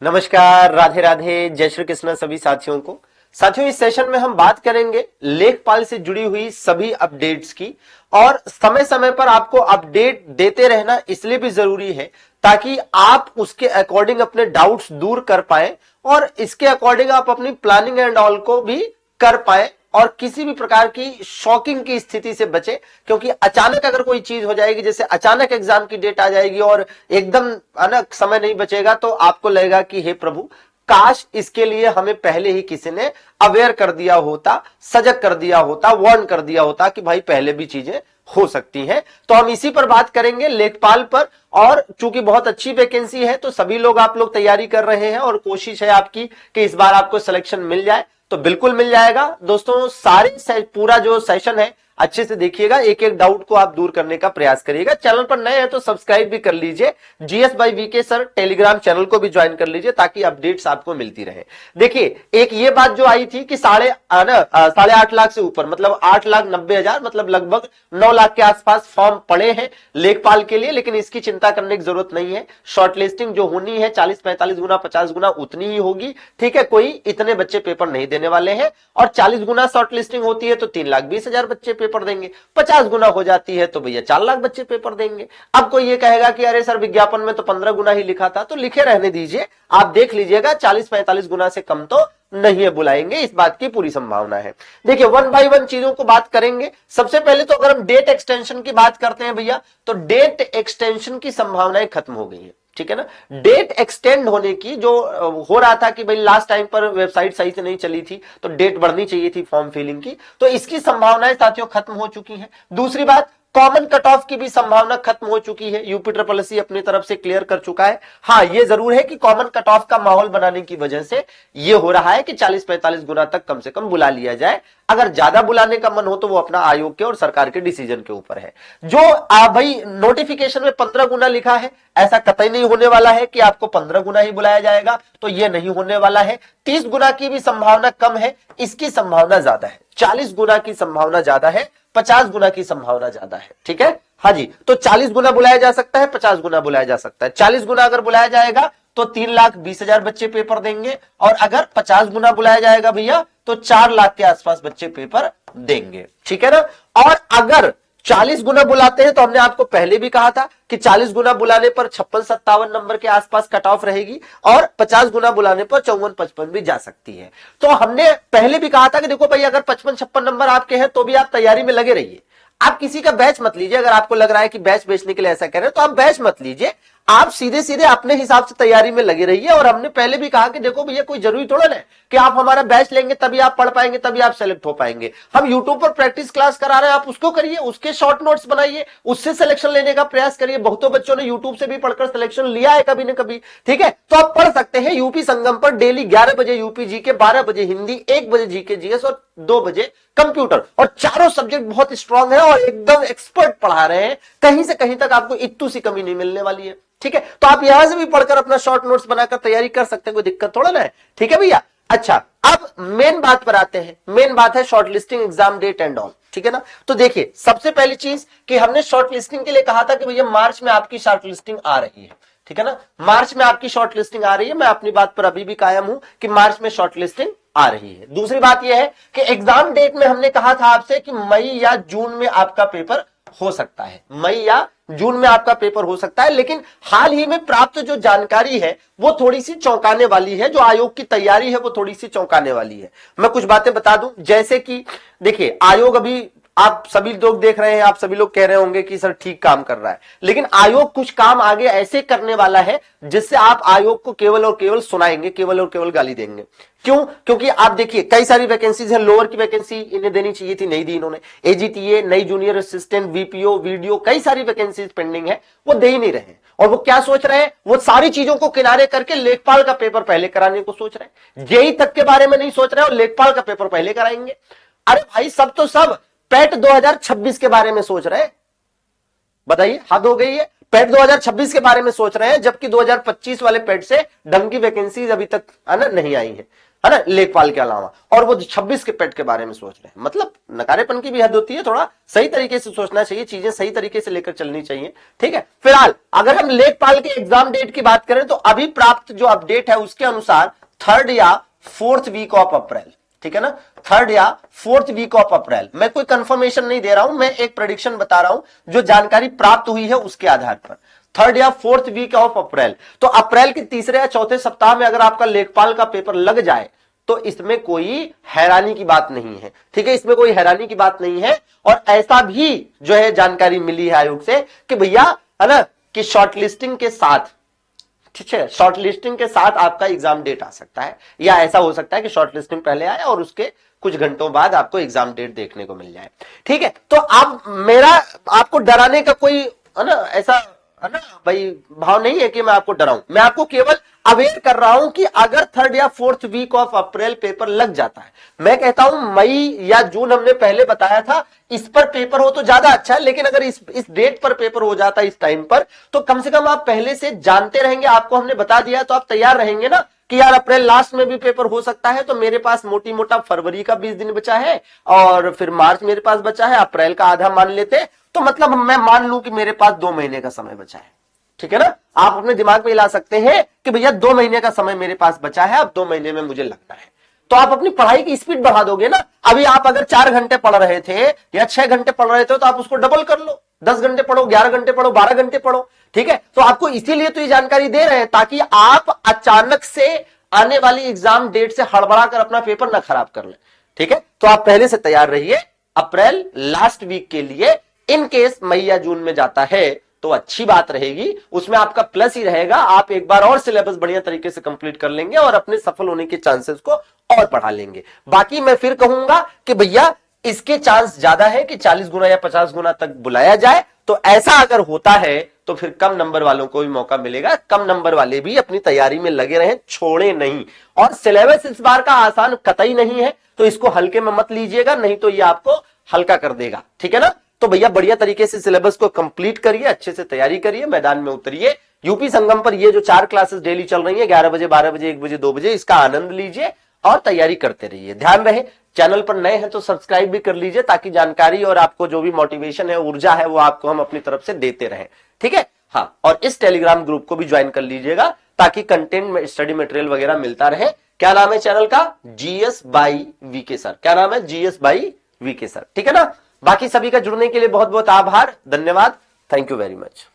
नमस्कार, राधे राधे, जय श्री कृष्ण सभी साथियों को। साथियों, इस सेशन में हम बात करेंगे लेखपाल से जुड़ी हुई सभी अपडेट्स की। और समय समय पर आपको अपडेट देते रहना इसलिए भी जरूरी है ताकि आप उसके अकॉर्डिंग अपने डाउट्स दूर कर पाए और इसके अकॉर्डिंग आप अपनी प्लानिंग एंड ऑल को भी कर पाए और किसी भी प्रकार की शॉकिंग की स्थिति से बचे। क्योंकि अचानक अगर कोई चीज हो जाएगी, जैसे अचानक एग्जाम की डेट आ जाएगी और एकदम अनक समय नहीं बचेगा, तो आपको लगेगा कि हे प्रभु, काश इसके लिए हमें पहले ही किसी ने अवेयर कर दिया होता, सजग कर दिया होता, वार्न कर दिया होता कि भाई पहले भी चीजें हो सकती हैं। तो हम इसी पर बात करेंगे, लेखपाल पर। और चूंकि बहुत अच्छी वैकेंसी है तो सभी लोग आप लोग तैयारी कर रहे हैं और कोशिश है आपकी कि इस बार आपको सिलेक्शन मिल जाए, तो बिल्कुल मिल जाएगा। दोस्तों, पूरा जो सेशन है अच्छे से देखिएगा, एक एक डाउट को आप दूर करने का प्रयास करिएगा। चैनल पर नए हैं तो सब्सक्राइब भी कर लीजिए। GS by VK sir telegram channel को भी ज्वाइन कर लीजिए ताकि अपडेट्स आपको मिलती रहे। देखिए, एक ये बात जो आई थी कि 8.5 लाख से ऊपर, मतलब 8,90,000, मतलब लगभग 9 लाख के आसपास फॉर्म पड़े हैं लेखपाल के लिए। लेकिन इसकी चिंता करने की जरूरत नहीं है। शॉर्ट लिस्टिंग जो होनी है 40-45 गुना 50 गुना उतनी ही होगी। ठीक है, कोई इतने बच्चे पेपर नहीं देने वाले हैं। और 40 गुना शॉर्ट लिस्टिंग होती है तो 3,20,000 बच्चे पेपर देंगे। 50 गुना हो जाती है तो भैया 4 लाख बच्चे पेपर देंगे। अब कोई ये कहेगा कि अरे सर, विज्ञापन में तो 15 गुना ही लिखा था, तो लिखे रहने दीजिए, आप देख लीजिएगा 40-45 गुना से कम तो नहीं है बुलाएंगे, इस बात की पूरी संभावना है। देखिए, वन बाय वन चीजों को बात करेंगे। सबसे पहले तो अगर हम डेट एक्सटेंशन की बात करते हैं भैया, तो डेट एक्सटेंशन की संभावनाएं खत्म हो गई है। ठीक है ना, डेट एक्सटेंड होने की जो हो रहा था कि भाई लास्ट टाइम पर वेबसाइट सही से नहीं चली थी तो डेट बढ़नी चाहिए थी फॉर्म फिलिंग की, तो इसकी संभावनाएं साथियों खत्म हो चुकी हैं। दूसरी बात, कॉमन कट ऑफ की भी संभावना खत्म हो चुकी है। यूपी ट्रिपल अपनी तरफ से क्लियर कर चुका है। हाँ, ये जरूर है कि कॉमन कट ऑफ का माहौल बनाने की वजह से ये हो रहा है कि 40-45 गुना तक कम से कम बुला लिया जाए। अगर ज्यादा बुलाने का मन हो तो वो अपना आयोग के और सरकार के डिसीजन के ऊपर है। जो भाई नोटिफिकेशन में 15 गुना लिखा है, ऐसा कतई नहीं होने वाला है कि आपको 15 गुना ही बुलाया जाएगा, तो ये नहीं होने वाला है। 30 गुना की भी संभावना कम है, इसकी संभावना ज्यादा है। 40 गुना की संभावना ज्यादा है, 50 गुना की संभावना ज्यादा है। ठीक है, हाँ जी, तो 40 गुना बुलाया जा सकता है, 50 गुना बुलाया जा सकता है। 40 गुना अगर बुलाया जाएगा तो 3,20,000 बच्चे पेपर देंगे, और अगर 50 गुना बुलाया जाएगा भैया तो 4 लाख के आसपास बच्चे पेपर देंगे। ठीक है ना। और अगर 40 गुना बुलाते हैं तो हमने आपको पहले भी कहा था कि 40 गुना बुलाने पर 56-57 नंबर के आसपास कट ऑफ रहेगी, और 50 गुना बुलाने पर 54-55 भी जा सकती है। तो हमने पहले भी कहा था कि देखो भाई, अगर 55-56 नंबर आपके हैं तो भी आप तैयारी में लगे रहिए। आप किसी का बैच मत लीजिए। अगर आपको लग रहा है कि बैच बेचने के लिए ऐसा कह रहे हैं तो आप बैच मत लीजिए, आप सीधे सीधे अपने हिसाब से तैयारी में लगे रहिए। और हमने पहले भी कहा कि देखो भैया, कोई जरूरी थोड़ा ना है कि आप हमारा बैच लेंगे तभी आप पढ़ पाएंगे, तभी आप सेलेक्ट हो पाएंगे। हम यूट्यूब पर प्रैक्टिस क्लास करा रहे हैं, आप उसको करिए, उसके शॉर्ट नोट्स बनाइए, उससे सिलेक्शन लेने का प्रयास करिए। बहुतों बच्चों ने यूट्यूब से भी पढ़कर सिलेक्शन लिया है कभी न कभी। ठीक है, तो आप पढ़ सकते हैं यूपी संगम पर डेली 11 बजे यूपी जीके, 12 बजे हिंदी, 1 बजे जीके जीएस और 2 बजे कंप्यूटर। और चारों सब्जेक्ट बहुत स्ट्रांग है और एकदम एक्सपर्ट पढ़ा रहे हैं। कहीं से कहीं तक आपको इत्तू सी कमी नहीं मिलने वाली है। ठीक है, तो आप यहां से भी पढ़कर अपना शॉर्ट नोट्स बनाकर तैयारी कर सकते हैं, कोई दिक्कत थोड़ा ना है। ठीक है भैया। अच्छा, अब मेन बात पर आते हैं। मेन बात है short listing, exam date and all. ठीक है ना। तो देखिए, सबसे पहली चीज कि हमने शॉर्ट लिस्टिंग के लिए कहा था कि भैया मार्च में आपकी शॉर्ट लिस्टिंग आ रही है। ठीक है ना, मार्च में आपकी शॉर्ट लिस्टिंग आ रही है। मैं अपनी बात पर अभी भी कायम हूं कि मार्च में शॉर्ट लिस्टिंग आ रही है। दूसरी बात यह है कि एग्जाम डेट में हमने कहा था आपसे कि मई या जून में आपका पेपर हो सकता है, मई या जून में आपका पेपर हो सकता है। लेकिन हाल ही में प्राप्त जो जानकारी है वो थोड़ी सी चौंकाने वाली है। जो आयोग की तैयारी है वो थोड़ी सी चौंकाने वाली है। मैं कुछ बातें बता दूं, जैसे कि देखिए, आयोग अभी आप सभी लोग देख रहे हैं, आप सभी लोग कह रहे होंगे कि सर ठीक काम कर रहा है, लेकिन आयोग कुछ काम आगे ऐसे करने वाला है जिससे आप आयोग को केवल और केवल सुनाएंगे, केवल और केवल गाली देंगे। क्यों? क्योंकि आप देखिए, कई सारी वैकेंसीज है। लोअर की वैकेंसी इन्हें देनी चाहिए थी, नहीं दी इन्होंने। एजीटीए, नई जूनियर असिस्टेंट, वीपीओ, वीडियो, कई सारी वैकेंसीज पेंडिंग है, वो दे ही नहीं रहे। और वो क्या सोच रहे हैं, वो सारी चीजों को किनारे करके लेखपाल का पेपर पहले कराने को सोच रहे हैं। जेई तक के बारे में नहीं सोच रहे और लेखपाल का पेपर पहले कराएंगे। अरे भाई, सब तो सब पैट 2026 के बारे में सोच रहे हैं। बताइए, हद हो गई है। पेट 2026 के बारे में सोच रहे हैं, जबकि 2025 वाले पेट से ढंग की वैकेंसीज अभी तक है ना नहीं आई है ना, लेखपाल के अलावा, और वो 26 के पेट के बारे में सोच रहे हैं। मतलब नकारेपन की भी हद होती है, थोड़ा सही तरीके से सोचना चाहिए, चीजें सही तरीके से लेकर चलनी चाहिए, ठीक है। फिलहाल अगर हम लेखपाल के एग्जाम डेट की बात करें तो अभी प्राप्त जो अपडेट है उसके अनुसार 3rd या 4th वीक ऑफ अप्रैल, ठीक है ना, 3rd या 4th वीक ऑफ अप्रैल। मैं कोई कंफर्मेशन नहीं दे रहा हूं, मैं एक प्रेडिक्शन बता रहा हूं जो जानकारी प्राप्त हुई है उसके आधार पर। 3rd या 4th वीक ऑफ अप्रैल, तो अप्रैल के तीसरे या चौथे सप्ताह में अगर आपका लेखपाल का पेपर लग जाए तो इसमें कोई हैरानी की बात नहीं है, ठीक है, इसमें कोई हैरानी की बात नहीं है। और ऐसा भी जो है जानकारी मिली है आयोग से कि भैया है ना कि शॉर्टलिस्टिंग के साथ, ठीक है, शॉर्टलिस्टिंग के साथ आपका एग्जाम डेट आ सकता है, या ऐसा हो सकता है कि शॉर्टलिस्टिंग पहले आए और उसके कुछ घंटों बाद आपको एग्जाम डेट देखने को मिल जाए, ठीक है। तो अब मेरा आपको डराने का कोई है ना ऐसा है ना भाई भाव नहीं है कि मैं आपको डराऊं, मैं आपको केवल अवेयर कर रहा हूं कि अगर 3rd या 4th week of April paper लग जाता है, मैं कहता हूं मई या जून हमने पहले बताया था, इस पर पेपर हो तो ज्यादा अच्छा है, लेकिन अगर इस डेट पर पेपर हो जाता है इस टाइम पर, तो कम से कम आप पहले से जानते रहेंगे, आपको हमने बता दिया तो आप तैयार रहेंगे ना कि यार अप्रैल लास्ट में भी पेपर हो सकता है, तो मेरे पास मोटी मोटा फरवरी का 20 दिन बचा है और फिर मार्च मेरे पास बचा है, अप्रैल का आधा मान लेते तो मतलब मैं मान लूं कि मेरे पास 2 महीने का समय बचा है, ठीक है ना। आप अपने दिमाग में ला सकते हैं कि भैया 2 महीने का समय मेरे पास बचा है, अब 2 महीने में मुझे लगना है, तो आप अपनी पढ़ाई की स्पीड बढ़ा दोगे ना। अभी आप अगर 4 घंटे पढ़ रहे थे या 6 घंटे पढ़ रहे थे तो आप उसको डबल कर लो, 10 घंटे पढ़ो, 11 घंटे पढ़ो, 12 घंटे पढ़ो, ठीक है। तो आपको इसीलिए तो ये जानकारी दे रहे हैं ताकि आप अचानक से आने वाली एग्जाम डेट से हड़बड़ा कर अपना पेपर ना खराब कर ले, ठीक है। तो आप पहले से तैयार रहिए, अप्रैल लास्ट वीक के लिए इन केस मई या जून में जाता है तो अच्छी बात रहेगी, उसमें आपका प्लस ही रहेगा, आप एक बार और सिलेबस बढ़िया तरीके से कंप्लीट कर लेंगे और अपने सफल होने के चांसेस को और बढ़ा लेंगे। बाकी मैं फिर कहूंगा कि भैया इसके चांस ज्यादा है कि 40 गुना या 50 गुना तक बुलाया जाए, तो ऐसा अगर होता है तो फिर कम नंबर वालों को भी मौका मिलेगा, कम नंबर वाले भी अपनी तैयारी में लगे रहें, छोड़े नहीं। और सिलेबस इस बार का आसान कतई नहीं है, तो इसको हल्के में मत लीजिएगा, नहीं तो ये आपको हल्का कर देगा, ठीक है ना। तो भैया बढ़िया तरीके से सिलेबस को कंप्लीट करिए, अच्छे से तैयारी करिए, मैदान में उतरिए। यूपी संगम पर ये जो 4 क्लासेस डेली चल रही है 11 बजे, 12 बजे, 1 बजे, 2 बजे, इसका आनंद लीजिए और तैयारी करते रहिए। ध्यान रहे चैनल पर नए हैं तो सब्सक्राइब भी कर लीजिए ताकि जानकारी और आपको जो भी मोटिवेशन है, ऊर्जा है, वो आपको हम अपनी तरफ से देते रहें, ठीक है। हाँ, और इस टेलीग्राम ग्रुप को भी ज्वाइन कर लीजिएगा ताकि कंटेंट में स्टडी मटेरियल वगैरह मिलता रहे। क्या नाम है चैनल का? GS by VK sir. क्या नाम है? जीएस बाई वीके सर, ठीक है ना। बाकी सभी का जुड़ने के लिए बहुत बहुत आभार, धन्यवाद, थैंक यू वेरी मच।